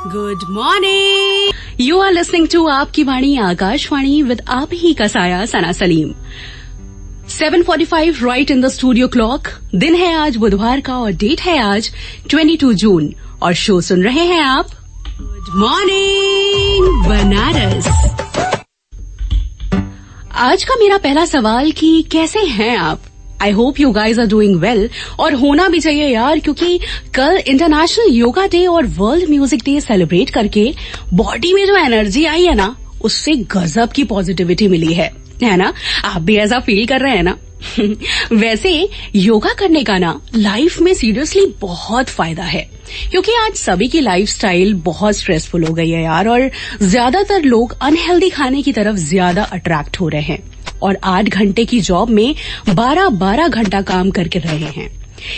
Good morning, you are listening to आपकी वाणी Akashvani with आप ही का साया Sana Saleem. 7:45 right in the studio clock. दिन है आज बुधवार का और डेट है आज 22 जून और शो सुन रहे हैं आप गुड मॉर्निंग बनारस। आज का मेरा पहला सवाल कि कैसे हैं आप। I hope you guys are doing well और होना भी चाहिए यार, क्योंकि कल इंटरनेशनल योगा डे और वर्ल्ड म्यूजिक डे सेलिब्रेट करके बॉडी में जो एनर्जी आई है ना, उससे गजब की पॉजिटिविटी मिली है ना। आप भी ऐसा फील कर रहे हैं ना। वैसे योगा करने का ना लाइफ में सीरियसली बहुत फायदा है, क्योंकि आज सभी की लाइफस्टाइल बहुत स्ट्रेसफुल हो गई है यार, और ज्यादातर लोग अनहेल्दी खाने की तरफ ज्यादा अट्रैक्ट हो रहे हैं और 8 घंटे की जॉब में 12-12 घंटा काम करके रहे हैं।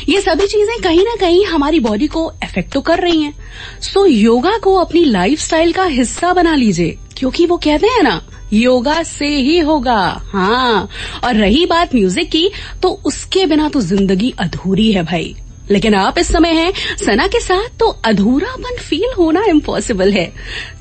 ये सभी चीजें कहीं ना कहीं हमारी बॉडी को अफेक्ट तो कर रही हैं। सो योगा को अपनी लाइफस्टाइल का हिस्सा बना लीजिए, क्योंकि वो कहते हैं ना, योगा से ही होगा। हाँ, और रही बात म्यूजिक की, तो उसके बिना तो जिंदगी अधूरी है भाई। लेकिन आप इस समय हैं सना के साथ, तो अधूरापन फील होना इम्पॉसिबल है।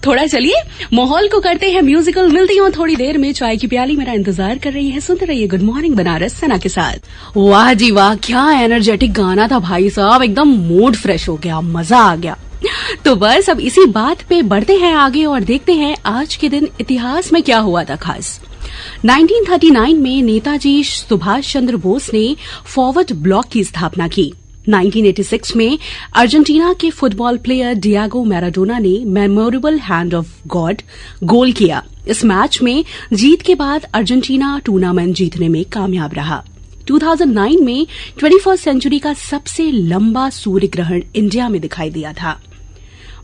थोड़ा चलिए माहौल को करते हैं म्यूजिकल। मिलती हूँ थोड़ी देर में, चाय की प्याली मेरा इंतजार कर रही है। सुनते रहिए गुड मॉर्निंग बनारस सना के साथ। वाह जी वाह, क्या एनर्जेटिक गाना था भाई साहब, एकदम मूड फ्रेश हो गया, मजा आ गया। तो बस अब इसी बात पे बढ़ते हैं आगे और देखते हैं आज के दिन इतिहास में क्या हुआ था खास। 1939 में नेताजी सुभाष चंद्र बोस ने फॉरवर्ड ब्लॉक की स्थापना की। 1986 में अर्जेंटीना के फुटबॉल प्लेयर डियागो मैराडोना ने मेमोरेबल हैंड ऑफ गॉड गोल किया। इस मैच में जीत के बाद अर्जेंटीना टूर्नामेंट जीतने में कामयाब रहा। 2009 में 21st सेंचुरी का सबसे लंबा सूर्य ग्रहण इंडिया में दिखाई दिया था।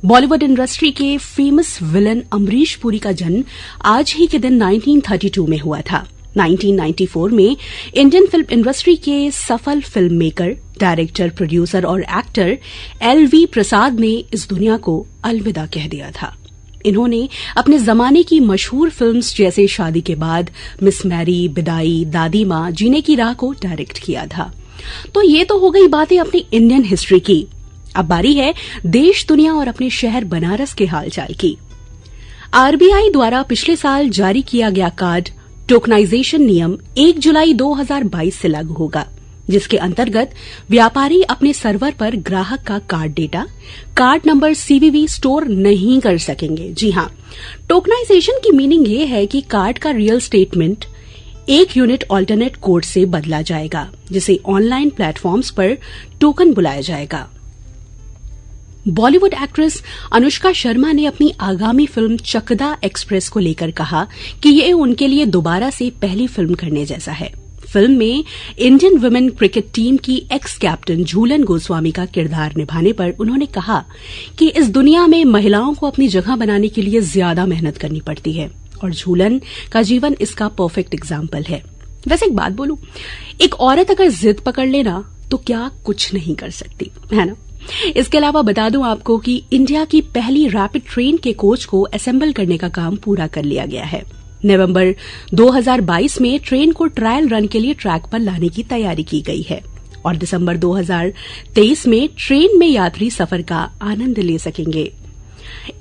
बॉलीवुड इंडस्ट्री के फेमस विलन अमरीश पुरी का जन्म आज ही के दिन 1932 में हुआ था। 1994 में इंडियन फिल्म इंडस्ट्री के सफल फिल्म मेकर, डायरेक्टर, प्रोड्यूसर और एक्टर LV प्रसाद ने इस दुनिया को अलविदा कह दिया था। इन्होंने अपने जमाने की मशहूर फिल्म्स जैसे शादी के बाद, मिस मैरी, बिदाई, दादी माँ, जीने की राह को डायरेक्ट किया था। तो ये तो हो गई बातें अपनी इंडियन हिस्ट्री की। अब बारी है देश, दुनिया और अपने शहर बनारस के हालचाल की। RBI द्वारा पिछले साल जारी किया गया कार्ड टोकनाइजेशन नियम 1 जुलाई 2022 से लागू होगा, जिसके अंतर्गत व्यापारी अपने सर्वर पर ग्राहक का card data, card number CVV store नहीं कर सकेंगे। जी हां, टोकनाइजेशन की मीनिंग ये है कि कार्ड का real statement 1 unit alternate code से बदला जाएगा, जिसे ऑनलाइन प्लेटफॉर्म्स पर टोकन बुलाया जाएगा। बॉलीवुड एक्ट्रेस अनुष्का शर्मा ने अपनी आगामी फिल्म चकदा एक्सप्रेस को लेकर कहा कि ये उनके लिए दोबारा से पहली फिल्म करने जैसा है। फिल्म में इंडियन वुमेन क्रिकेट टीम की एक्स कैप्टन झूलन गोस्वामी का किरदार निभाने पर उन्होंने कहा कि इस दुनिया में महिलाओं को अपनी जगह बनाने के लिए ज्यादा मेहनत करनी पड़ती है और झूलन का जीवन इसका परफेक्ट एग्जाम्पल है। वैसे एक बात बोलूं, एक औरत अगर जिद पकड़ लेना तो क्या कुछ नहीं कर सकती, है ना। इसके अलावा बता दूं आपको कि इंडिया की पहली रैपिड ट्रेन के कोच को असेंबल करने का काम पूरा कर लिया गया है। नवंबर 2022 में ट्रेन को ट्रायल रन के लिए ट्रैक पर लाने की तैयारी की गई है और दिसंबर 2023 में ट्रेन में यात्री सफर का आनंद ले सकेंगे।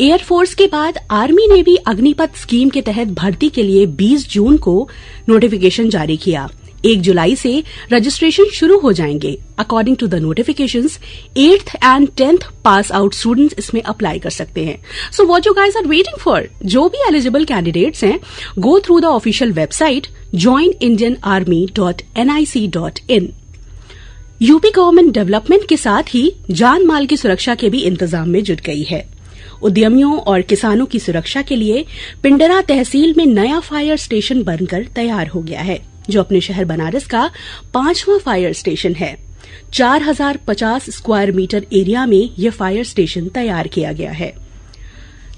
एयरफोर्स के बाद आर्मी ने भी अग्निपथ स्कीम के तहत भर्ती के लिए 20 जून को नोटिफिकेशन जारी किया। 1 जुलाई से रजिस्ट्रेशन शुरू हो जाएंगे। According to the notifications, 8th and 10th pass out students इसमें अप्लाई कर सकते हैं। So what you guys are waiting for? जो भी एलिजिबल कैंडिडेट्स हैं, go through the official website joinindianarmy.nic.in। UP government development के साथ ही जान माल की सुरक्षा के भी इंतजाम में जुट गई है। उद्यमियों और किसानों की सुरक्षा के लिए पिंडरा तहसील में नया फायर स्टेशन बनकर तैयार हो गया है, जो अपने शहर बनारस का 5वां फायर स्टेशन है। 4050 स्क्वायर मीटर एरिया में यह फायर स्टेशन तैयार किया गया है।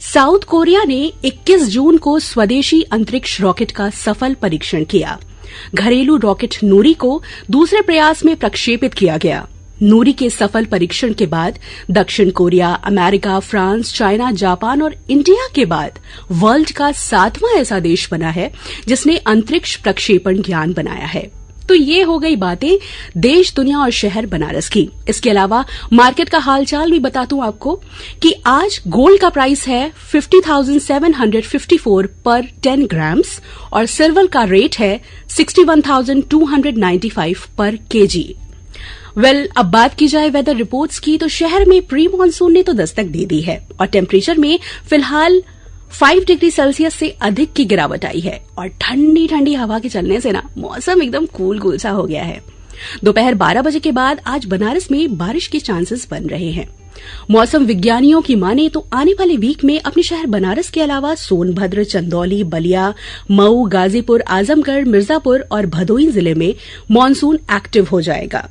साउथ कोरिया ने 21 जून को स्वदेशी अंतरिक्ष रॉकेट का सफल परीक्षण किया। घरेलू रॉकेट नूरी को दूसरे प्रयास में प्रक्षेपित किया गया। नूरी के सफल परीक्षण के बाद दक्षिण Korea, America, France, China, Japan और इंडिया के बाद वर्ल्ड का 7वां ऐसा देश बना है जिसने अंतरिक्ष प्रक्षेपण ज्ञान बनाया है। तो ये हो गई बातें देश, दुनिया और शहर बनारस की। इसके अलावा मार्केट का हालचाल भी बता दूं आपको कि आज गोल्ड का प्राइस है 50,754 पर 10 ग्राम्स और सिल्वर का रेट है 61,295 पर केजी। अब बात की जाए वेदर रिपोर्ट्स की तो शहर में प्री मानसून ने तो दस्तक दे दी है और टेम्परेचर में फिलहाल 5 डिग्री सेल्सियस से अधिक की गिरावट आई है और ठंडी ठंडी हवा के चलने से ना मौसम एकदम कूल सा हो गया है। दोपहर 12 बजे के बाद आज बनारस में बारिश के चांसेस बन रहे हैं। मौसम विज्ञानियों की माने तो आने वाले वीक में अपने शहर बनारस के अलावा सोनभद्र, चंदौली, बलिया, मऊ, गाजीपुर, आजमगढ़, मिर्जापुर और भदोही जिले में मानसून एक्टिव हो जाएगा।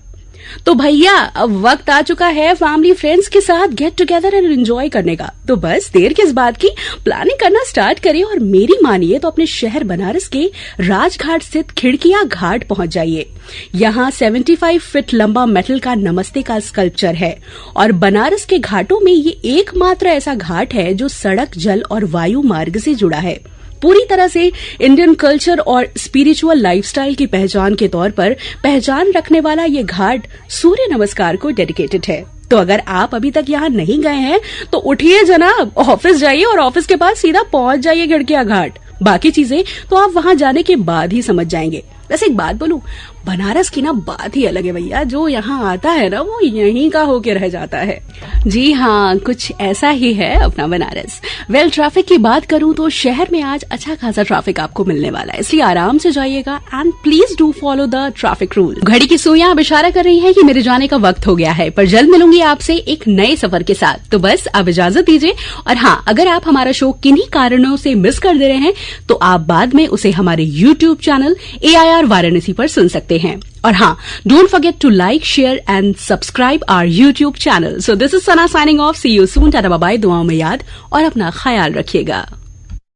तो भैया अब वक्त आ चुका है फैमिली फ्रेंड्स के साथ गेट टुगेदर एंड एंजॉय करने का। तो बस देर किस बात की, प्लानिंग करना स्टार्ट करिए और मेरी मानिए तो अपने शहर बनारस के राजघाट स्थित खिड़किया घाट पहुंच जाइए। यहाँ 75 फीट लंबा मेटल का नमस्ते का स्कल्पचर है और बनारस के घाटों में ये एकमात्र ऐसा घाट है जो सड़क, जल और वायु मार्ग से जुड़ा है। पूरी तरह से इंडियन कल्चर और स्पिरिचुअल लाइफस्टाइल की पहचान के तौर पर पहचान रखने वाला ये घाट सूर्य नमस्कार को डेडिकेटेड है। तो अगर आप अभी तक यहाँ नहीं गए हैं तो उठिए जनाब, ऑफिस जाइए और ऑफिस के पास सीधा पहुंच जाइए खिड़किया घाट। बाकी चीजें तो आप वहां जाने के बाद ही समझ जाएंगे। वैसे एक बात बोलूं, बनारस की ना बात ही अलग है भैया। जो यहाँ आता है ना वो यहीं का होके रह जाता है। जी हाँ, कुछ ऐसा ही है अपना बनारस। ट्रैफिक की बात करूं तो शहर में आज अच्छा खासा ट्रैफिक आपको मिलने वाला है, इसलिए आराम से जाइएगा and please do follow the traffic rule. घड़ी की सुइयां अब इशारा कर रही है कि मेरे जाने का वक्त हो गया है, पर जल्द मिलूंगी आपसे एक नए सफर के साथ। तो बस अब इजाजत दीजिए। और हाँ, अगर आप हमारा शो किन्हीं कारणों से मिस कर दे रहे हैं तो आप बाद में उसे हमारे YouTube चैनल AIR वाराणसी पर सुन सकते हैं। और हाँ, don't forget to like, share and subscribe our YouTube channel. So this is Sana signing off. See you soon. Tata bye bye. दुआओं में याद और अपना ख्याल रखिएगा।